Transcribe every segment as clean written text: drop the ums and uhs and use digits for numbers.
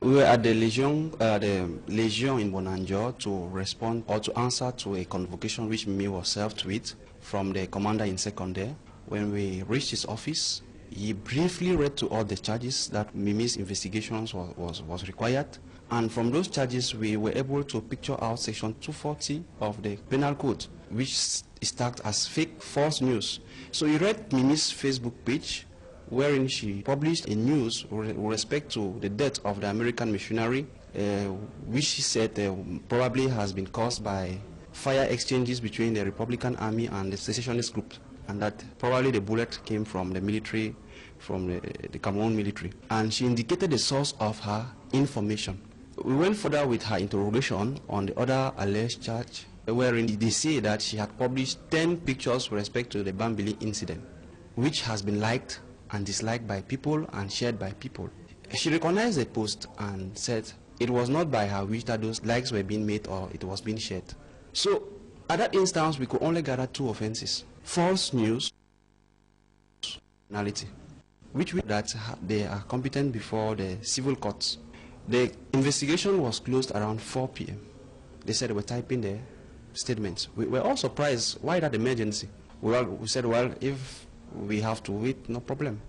We were at the Legion in Bonanjo to respond or to answer to a convocation which Mimi was served with from the commander in second there. When we reached his office, he briefly read to all the charges that Mimi's investigations was required. And from those charges, we were able to picture out section 240 of the Penal Code, which is tagged as fake, false news. So he read Mimi's Facebook page, wherein she published a news with respect to the death of the American missionary, which she said probably has been caused by fire exchanges between the Republican Army and the secessionist group, and that probably the bullet came from the military, from the Cameroon military. And she indicated the source of her information. We went further with her interrogation on the other alleged charge, wherein they say that she had published 10 pictures with respect to the Bambili incident, which has been liked and disliked by people and shared by people. She recognized the post and said it was not by her wish that those likes were being made or it was being shared. So at that instance, we could only gather 2 offenses: false news, criminality, which we that they are competent before the civil courts. The investigation was closed around 4 p.m. They said they were typing their statements. We were all surprised. Why that emergency? We said, well, if we have to wait, no problem.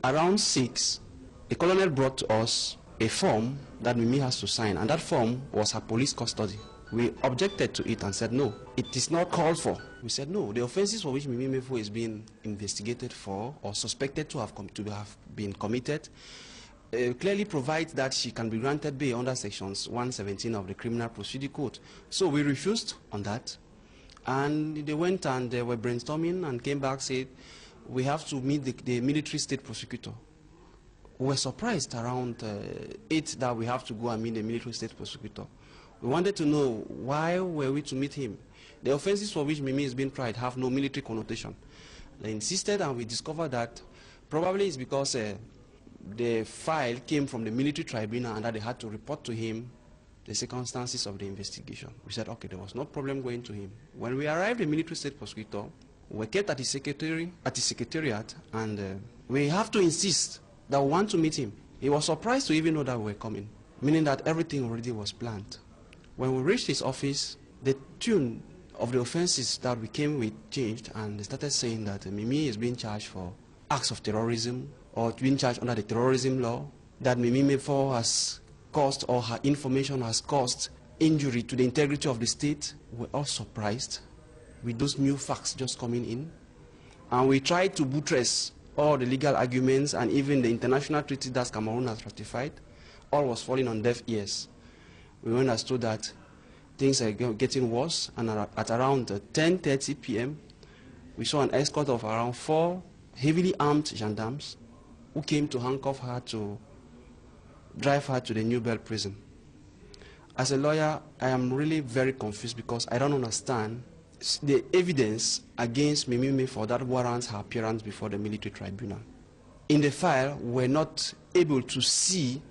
Around 6, the colonel brought to us a form that Mimi has to sign, and that form was her police custody. We objected to it and said, no, it is not called for. We said, no, the offenses for which Mimi Mefo is being investigated for or suspected to have been committed clearly provides that she can be granted bail under sections 117 of the Criminal Procedure Code. So we refused on that, and they went and they were brainstorming and came back, said, we have to meet the military state prosecutor. We were surprised around 8 that we have to go and meet the military state prosecutor. We wanted to know why were we to meet him. The offenses for which Mimi is being tried have no military connotation. They insisted, and we discovered that probably it's because the file came from the military tribunal and that they had to report to him the circumstances of the investigation. We said, okay, there was no problem going to him. When we arrived, the military state prosecutor, we were kept at his secretariat, and we have to insist that we want to meet him. He was surprised to even know that we were coming, meaning that everything already was planned. When we reached his office, the tune of the offenses that we came with changed, and they started saying that Mimi is being charged for acts of terrorism, or being charged under the terrorism law, that Mimi Mefo has caused, or her information has caused, injury to the integrity of the state. We're all surprised with those new facts just coming in. And we tried to buttress all the legal arguments and even the international treaty that Cameroon has ratified. All was falling on deaf ears. We understood that things are getting worse, and at around 10:30 p.m., we saw an escort of around 4 heavily armed gendarmes who came to handcuff her to drive her to the New Bell prison. As a lawyer, I am really very confused because I don't understand the evidence against Mimi for that warrants her appearance before the military tribunal. In the file, we're not able to see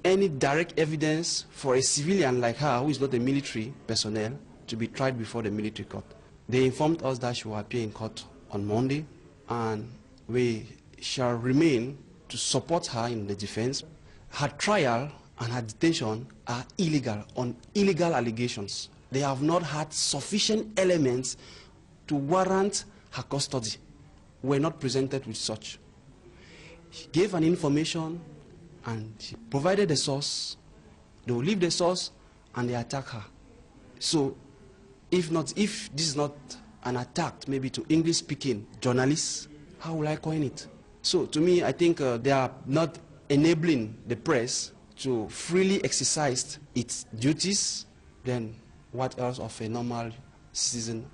any direct evidence for a civilian like her, who is not a military personnel, to be tried before the military court. They informed us that she will appear in court on Monday, and we shall remain to support her in the defense. Her trial and her detention are illegal on illegal allegations. They have not had sufficient elements to warrant her custody. We're not presented with such. She gave an information and she provided the source. They will leave the source and they attack her. So if this is not an attack maybe to English-speaking journalists, how will I coin it? So to me, I think they are not enabling the press to freely exercise its duties. Then what else of a normal citizen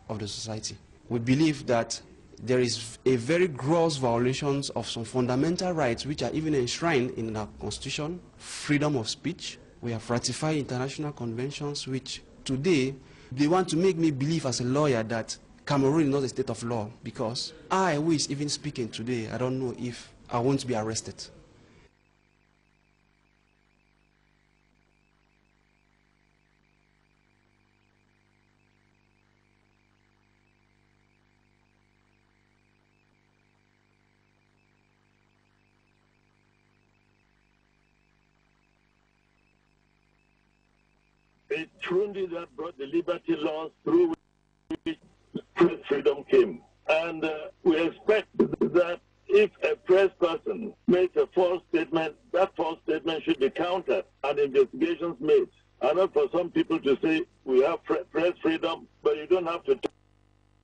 of the society? We believe that there is a very gross violation of some fundamental rights which are even enshrined in our constitution: freedom of speech. We have ratified international conventions which today they want to make me believe as a lawyer that Cameroon is not a state of law, because I, who is even speaking today, I don't know if I won't be arrested. It's Burundi that brought the liberty laws through which press freedom came. And we expect that if a press person makes a false statement, that false statement should be countered and investigations made. And not for some people to say we have press freedom, but you don't have to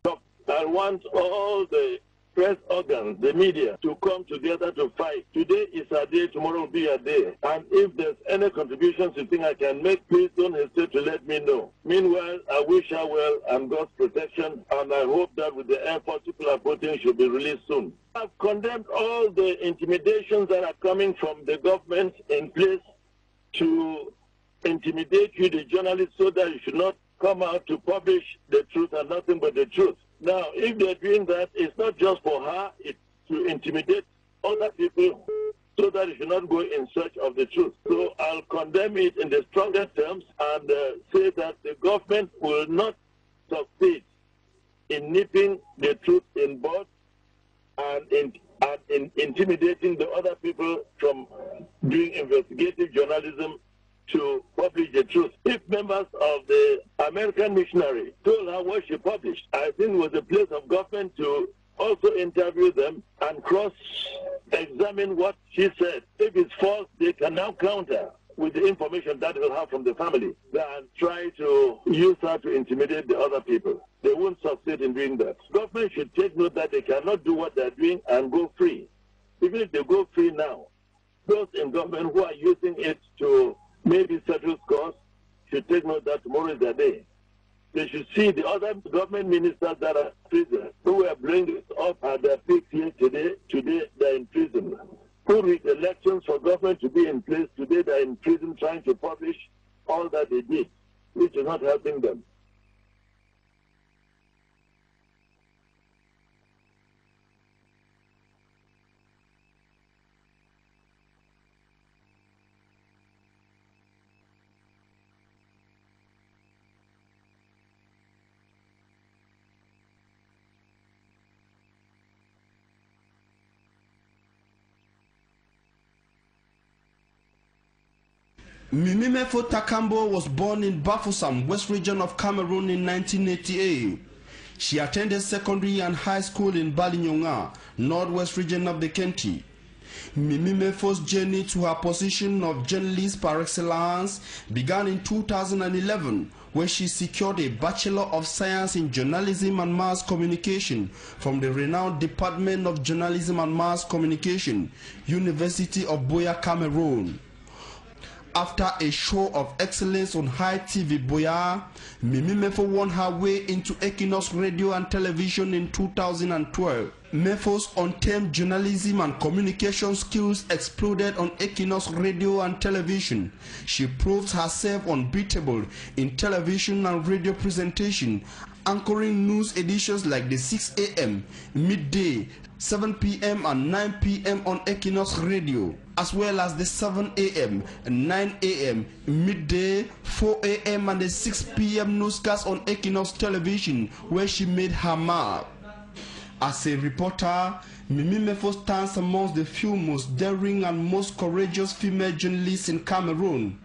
talk. I want all the press organs, the media, to come together to fight. Today is a day, tomorrow will be a day. And if there's any contributions you think I can make, please don't hesitate to let me know. Meanwhile, I wish her well and God's protection, and I hope that with the effort people are putting, she'll be released soon. I've condemned all the intimidations that are coming from the government in place to intimidate you, the journalists, so that you should not come out to publish the truth and nothing but the truth. Now, if they're doing that, it's not just for her, it's to intimidate other people so that you should not go in search of the truth. So I'll condemn it in the strongest terms and say that the government will not succeed in nipping the truth in bud and in intimidating the other people from doing investigative journalism to publish the truth. If members of the American missionary told her what she published, I think it was a place of government to also interview them and cross-examine what she said. If it's false, they can now counter with the information that they'll have from the family and try to use her to intimidate the other people. They won't succeed in doing that. Government should take note that they cannot do what they're doing and go free. Even if they go free now, those in government who are using it to maybe settle scores should take note that tomorrow is their day. They should see the other government ministers that are in prison, who were blowing this up at their peaks here today they're in prison. Who read elections for government to be in place, today they're in prison trying to publish all that they did, which is not helping them. Mimimefo Takambo was born in Bafoussam, West Region of Cameroon in 1988. She attended secondary and high school in Balinyonga, Northwest Region of the country. Mimimefo's journey to her position of journalist par excellence began in 2011, where she secured a Bachelor of Science in Journalism and Mass Communication from the renowned Department of Journalism and Mass Communication, University of Buea, Cameroon. After a show of excellence on High TV Buea, Mimimefo won her way into Equinox Radio and Television in 2012. Mefo's untamed journalism and communication skills exploded on Equinox Radio and Television. She proved herself unbeatable in television and radio presentation, anchoring news editions like the 6 a.m., midday, 7 p.m. and 9 p.m. on Equinox Radio, as well as the 7 a.m., 9 a.m., midday, 4 a.m. and the 6 p.m. newscast on Equinox Television, where she made her mark. As a reporter, Mimimefo stands amongst the few most daring and most courageous female journalists in Cameroon.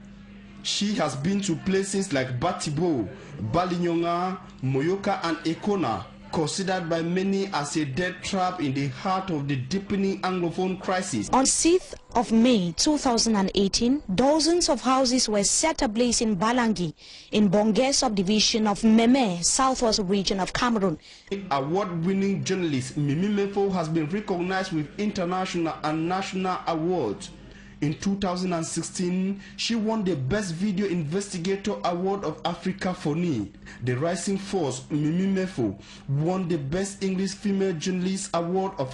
She has been to places like Batibo, Balinyonga, Moyoka and Ekona, considered by many as a death trap in the heart of the deepening Anglophone crisis. On 6th of May 2018, dozens of houses were set ablaze in Balangi, in Bonge subdivision of Meme, southwest region of Cameroon. Award-winning journalist Mimimefo has been recognized with international and national awards. In 2016, she won the Best Video Investigator Award of Africa for NI. The Rising Force, Mimimefo, won the Best English Female Journalist Award of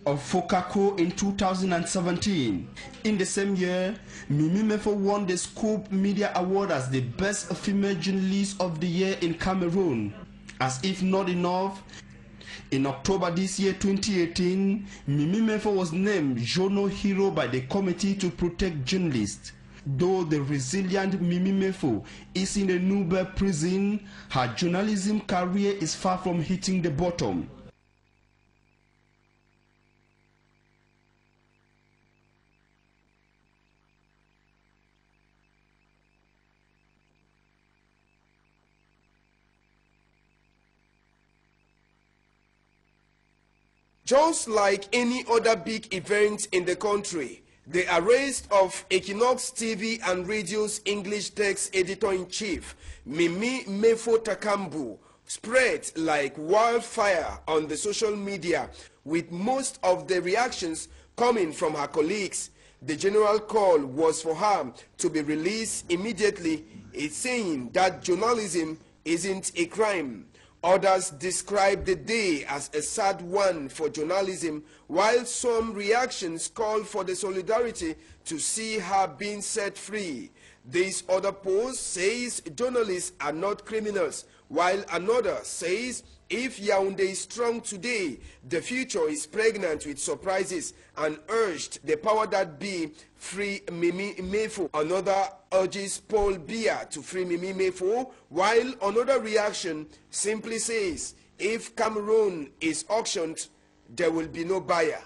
Fokako in 2017. In the same year, Mimimefo won the Scoop Media Award as the Best Female Journalist of the Year in Cameroon. As if not enough, in October this year, 2018, Mimimefo was named Journal Hero by the Committee to Protect Journalists. Though the resilient Mimimefo is in a Nube prison, her journalism career is far from hitting the bottom. Just like any other big event in the country, the arrest of Equinox TV and Radio's English Desk Editor-in-Chief, Mimi Mefo Takambu, spread like wildfire on the social media, with most of the reactions coming from her colleagues. The general call was for her to be released immediately, saying that journalism isn't a crime. Others describe the day as a sad one for journalism, while some reactions call for the solidarity to see her being set free. This other post says journalists are not criminals, while another says if Yaoundé is strong today, the future is pregnant with surprises, and urged the power that be free Mimi Mefo. Another urges Paul Biya to free Mimi Mefo, while another reaction simply says if Cameroon is auctioned, there will be no buyer.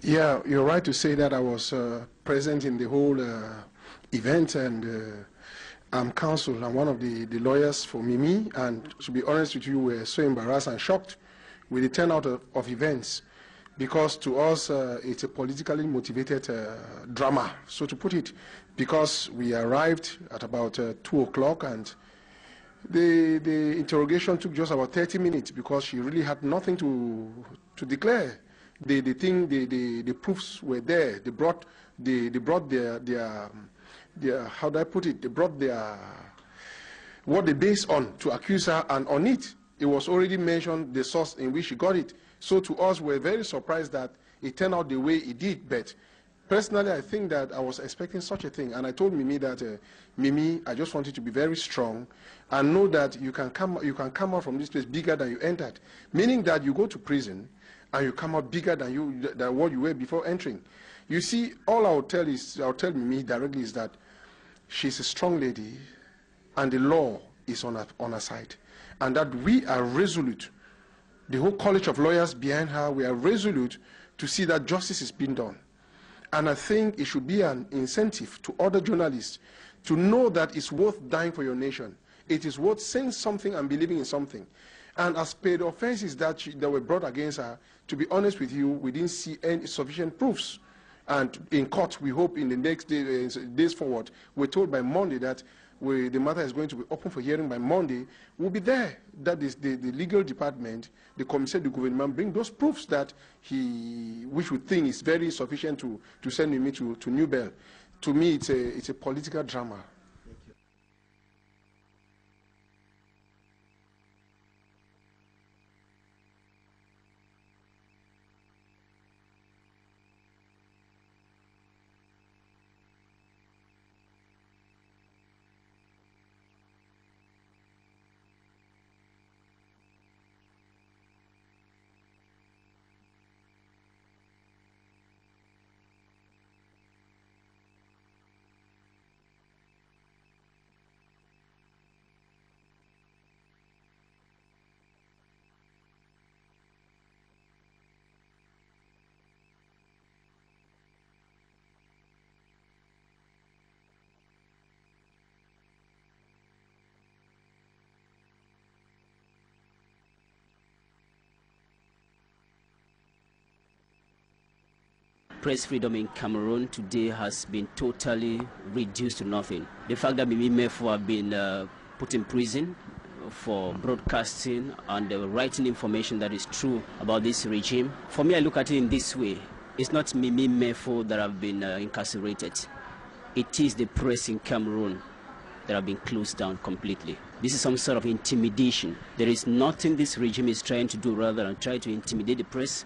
Yeah, you're right to say that I was present in the whole event, and I'm counsel. I'm one of the lawyers for Mimi, and to be honest with you, we're so embarrassed and shocked with the turnout of events, because to us it's a politically motivated drama, so to put it, because we arrived at about 2 o'clock, and the interrogation took just about 30 minutes because she really had nothing to declare. The proofs were there. They brought their how do I put it? They brought their what they based on to accuse her, and on it was already mentioned the source in which she got it. So to us, we're very surprised that it turned out the way it did. But personally, I think that I was expecting such a thing, and I told Mimi that Mimi, I just want you to be very strong and know that you can come out from this place bigger than you entered. Meaning that you go to prison and you come out bigger than what you were before entering. You see, all I'll tell Mimi directly is that she's a strong lady, and the law is on her side, and that we are resolute. The whole college of lawyers behind her, we are resolute to see that justice is being done. And I think it should be an incentive to other journalists to know that it's worth dying for your nation. It is worth saying something and believing in something. And as per the offenses that were brought against her, to be honest with you, we didn't see any sufficient proofs. And in court, we hope in the next days forward, we're told by Monday that the matter is going to be open for hearing by Monday. We'll be there. That is the legal department, the commissaire du gouvernement, bring those proofs that which we think is very sufficient to send me to New Bell. To me, it's a political drama. Press freedom in Cameroon today has been totally reduced to nothing. The fact that Mimi Mefo have been put in prison for broadcasting and writing information that is true about this regime, for me, I look at it in this way. It's not Mimi Mefo that have been incarcerated. It is the press in Cameroon that have been closed down completely. This is some sort of intimidation. There is nothing this regime is trying to do rather than try to intimidate the press,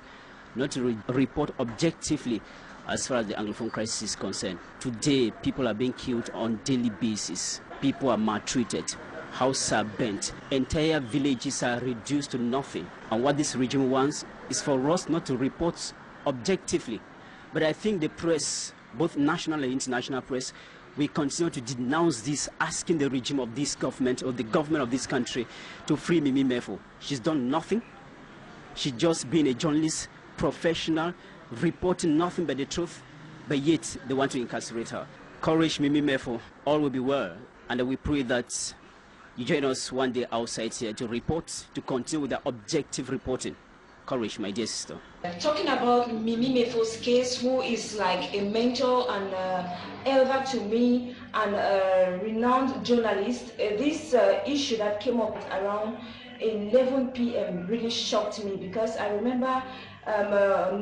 not to report objectively as far as the Anglophone crisis is concerned. Today, people are being killed on a daily basis. People are maltreated. Houses are burnt. Entire villages are reduced to nothing. And what this regime wants is for us not to report objectively. But I think the press, both national and international press, we continue to denounce this, asking the regime of this government or the government of this country to free Mimi Mefo. She's done nothing. She's just been a journalist, professional, reporting nothing but the truth, but yet they want to incarcerate her. Courage, Mimi Mefo. All will be well, and we pray that you join us one day outside here to report, to continue with the objective reporting. Courage, my dear sister. Talking about Mimi Mefo's case, who is like a mentor and elder to me and a renowned journalist, this issue that came up around 11 p.m. really shocked me, because I remember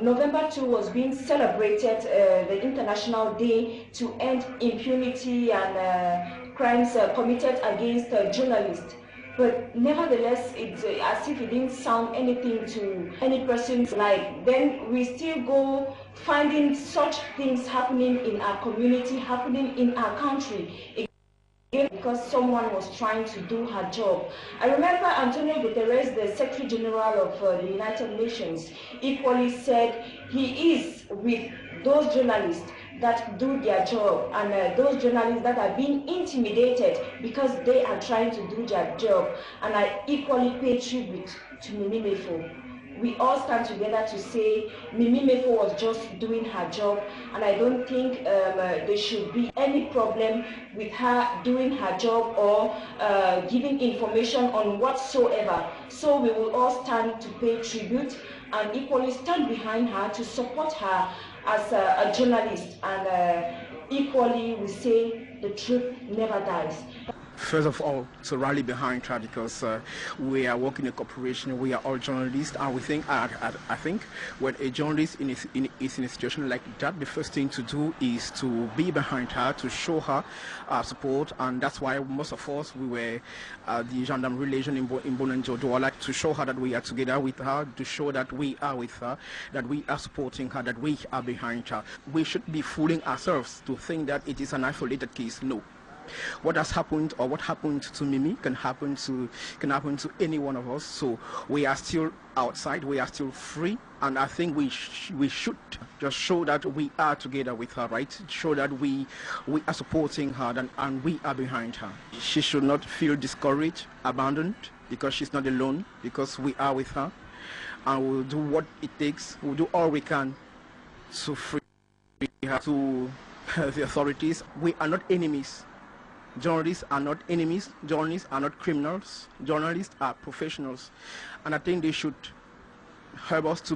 November 2 was being celebrated, the International Day to End Impunity and crimes committed against journalists. But nevertheless, it's as if it didn't sound anything to any person's like. Then we still go finding such things happening in our community, happening in our country, because someone was trying to do her job. I remember Antonio Guterres, the Secretary General of the United Nations, equally said he is with those journalists that do their job, and those journalists that are being intimidated because they are trying to do their job. And I equally pay tribute to Mimi Mefo. we all stand together to say Mimi Mefo was just doing her job, and I don't think there should be any problem with her doing her job or giving information on whatsoever. So we will all stand to pay tribute and equally stand behind her to support her as a journalist, and equally we say the truth never dies. First of all, to rally behind her, because we are working in a corporation, we are all journalists, and we think, I think, when a journalist is in a situation like that, the first thing to do is to be behind her, to show her support, and that's why most of us, we were the Gendarmerie Legion in Bonanjo Douala, to show her that we are together with her, to show that we are with her, that we are supporting her, that we are behind her. We should be fooling ourselves to think that it is an isolated case. No. What has happened, or what happened to Mimi, can happen to any one of us. So we are still outside, we are still free, and I think we should just show that we are together with her, right? Show that we are supporting her, and we are behind her. She should not feel discouraged, abandoned, because she's not alone, because we are with her, and we'll do what it takes. We'll do all we can to free her to the authorities. We are not enemies. Journalists are not enemies, journalists are not criminals, journalists are professionals, and I think they should help us to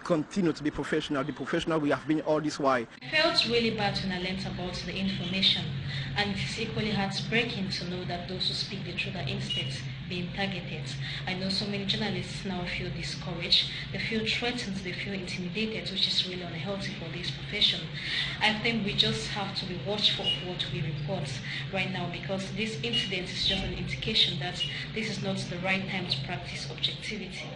continue to be professional, the professional we have been all this while. I felt really bad when I learned about the information, and it's equally heartbreaking to know that those who speak the truth are instead being targeted. I know so many journalists now feel discouraged, they feel threatened, they feel intimidated, which is really unhealthy for this profession. I think we just have to be watchful of what we report right now, because this incident is just an indication that this is not the right time to practice objectivity.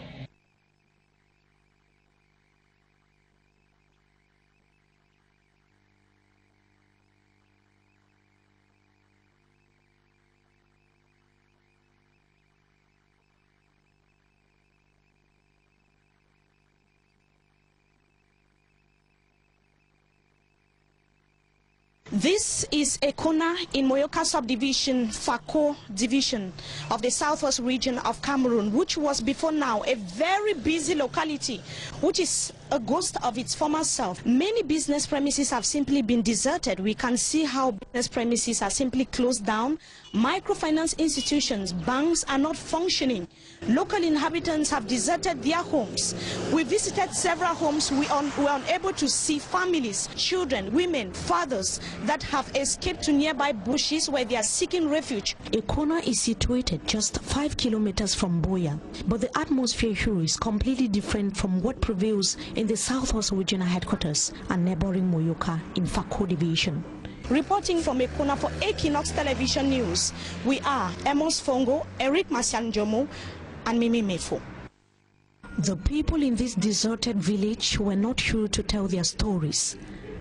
This is a corner in Moyoka subdivision, Fako division of the southwest region of Cameroon, which was before now a very busy locality, which is a ghost of its former self. Many business premises have simply been deserted. We can see how business premises are simply closed down. Microfinance institutions, banks are not functioning. Local inhabitants have deserted their homes. We visited several homes. We were unable to see families, children, women, fathers that have escaped to nearby bushes where they are seeking refuge. EQUINOXE is situated just 5 kilometers from Boya, but the atmosphere here is completely different from what prevails in the southwest regional headquarters and neighboring Moyoka in Fako division. Reporting from EQUINOXE for Equinox Television News, we are Amos Fongo, Eric Masianjomo, and Mimi Mefo. The people in this deserted village were not sure to tell their stories,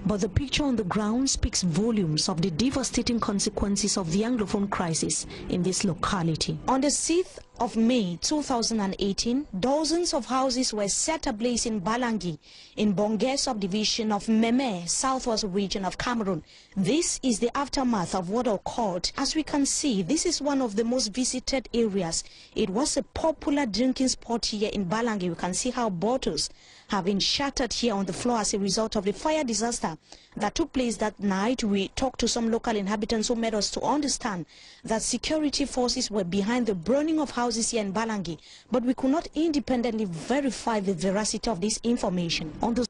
but the picture on the ground speaks volumes of the devastating consequences of the Anglophone crisis in this locality. On the 6th of May 2018, dozens of houses were set ablaze in Balangi, in Bonge subdivision of Meme, southwest region of Cameroon. This is the aftermath of what occurred. As we can see, this is one of the most visited areas. It was a popular drinking spot here in Balangi. We can see how bottles have been shattered here on the floor as a result of the fire disaster that took place that night. We talked to some local inhabitants who made us to understand that security forces were behind the burning of houses here in Balangi, but we could not independently verify the veracity of this information. On the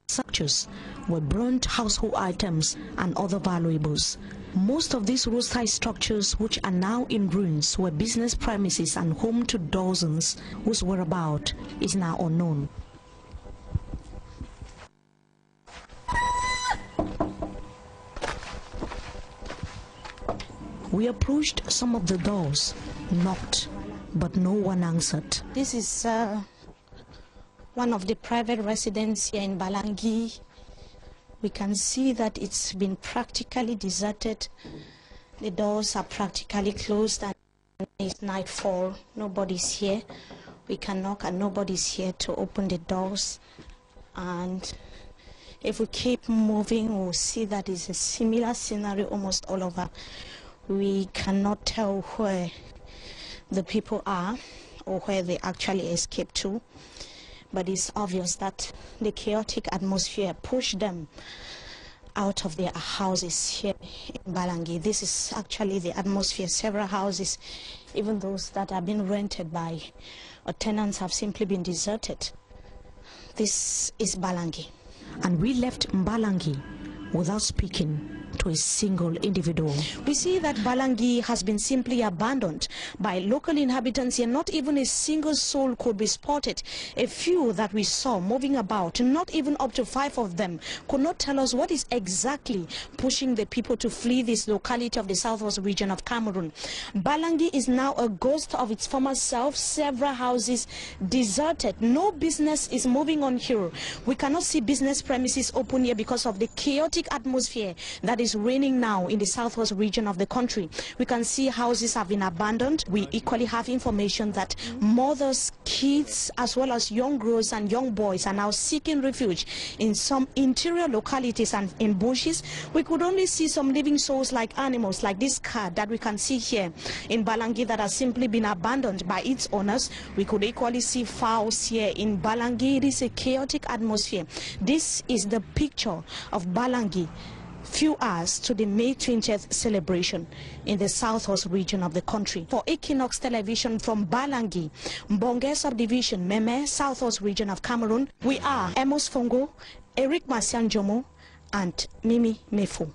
structures were burnt household items and other valuables. Most of these roadside structures, which are now in ruins, were business premises and home to dozens whose whereabouts is now unknown. We approached some of the doors, knocked, but no one answered. This is one of the private residences here in Balangi. We can see that it's been practically deserted. The doors are practically closed and it's nightfall. Nobody's here. We can knock and nobody's here to open the doors. And if we keep moving, we'll see that it's a similar scenario almost all over. We cannot tell where the people are. or where they actually escaped to. But it's obvious that the chaotic atmosphere pushed them out of their houses here in Balangi. This is actually the atmosphere. Several houses, even those that have been rented by tenants, have simply been deserted. This is Balangi. And we left Balangi without speaking to a single individual. We see that Balangi has been simply abandoned by local inhabitants, and not even a single soul could be spotted. A few that we saw moving about, not even up to 5 of them, could not tell us what is exactly pushing the people to flee this locality of the southwest region of Cameroon. Balangi is now a ghost of its former self. Several houses deserted. No business is moving on here. We cannot see business premises open here because of the chaotic atmosphere that is reigning now in the southwest region of the country. We can see houses have been abandoned. We equally have information that mothers, kids, as well as young girls and young boys are now seeking refuge in some interior localities and in bushes. We could only see some living souls like animals, like this cat that we can see here in Balangi that has simply been abandoned by its owners. We could equally see fowls here in Balangi. It is a chaotic atmosphere. This is the picture of Balangi few hours to the May 20th celebration in the southwest region of the country. For Equinox Television from Balangi, Mbonge Subdivision, Meme, southwest region of Cameroon, we are Amos Fongo, Eric Masian Jomo, and Mimi Mefo.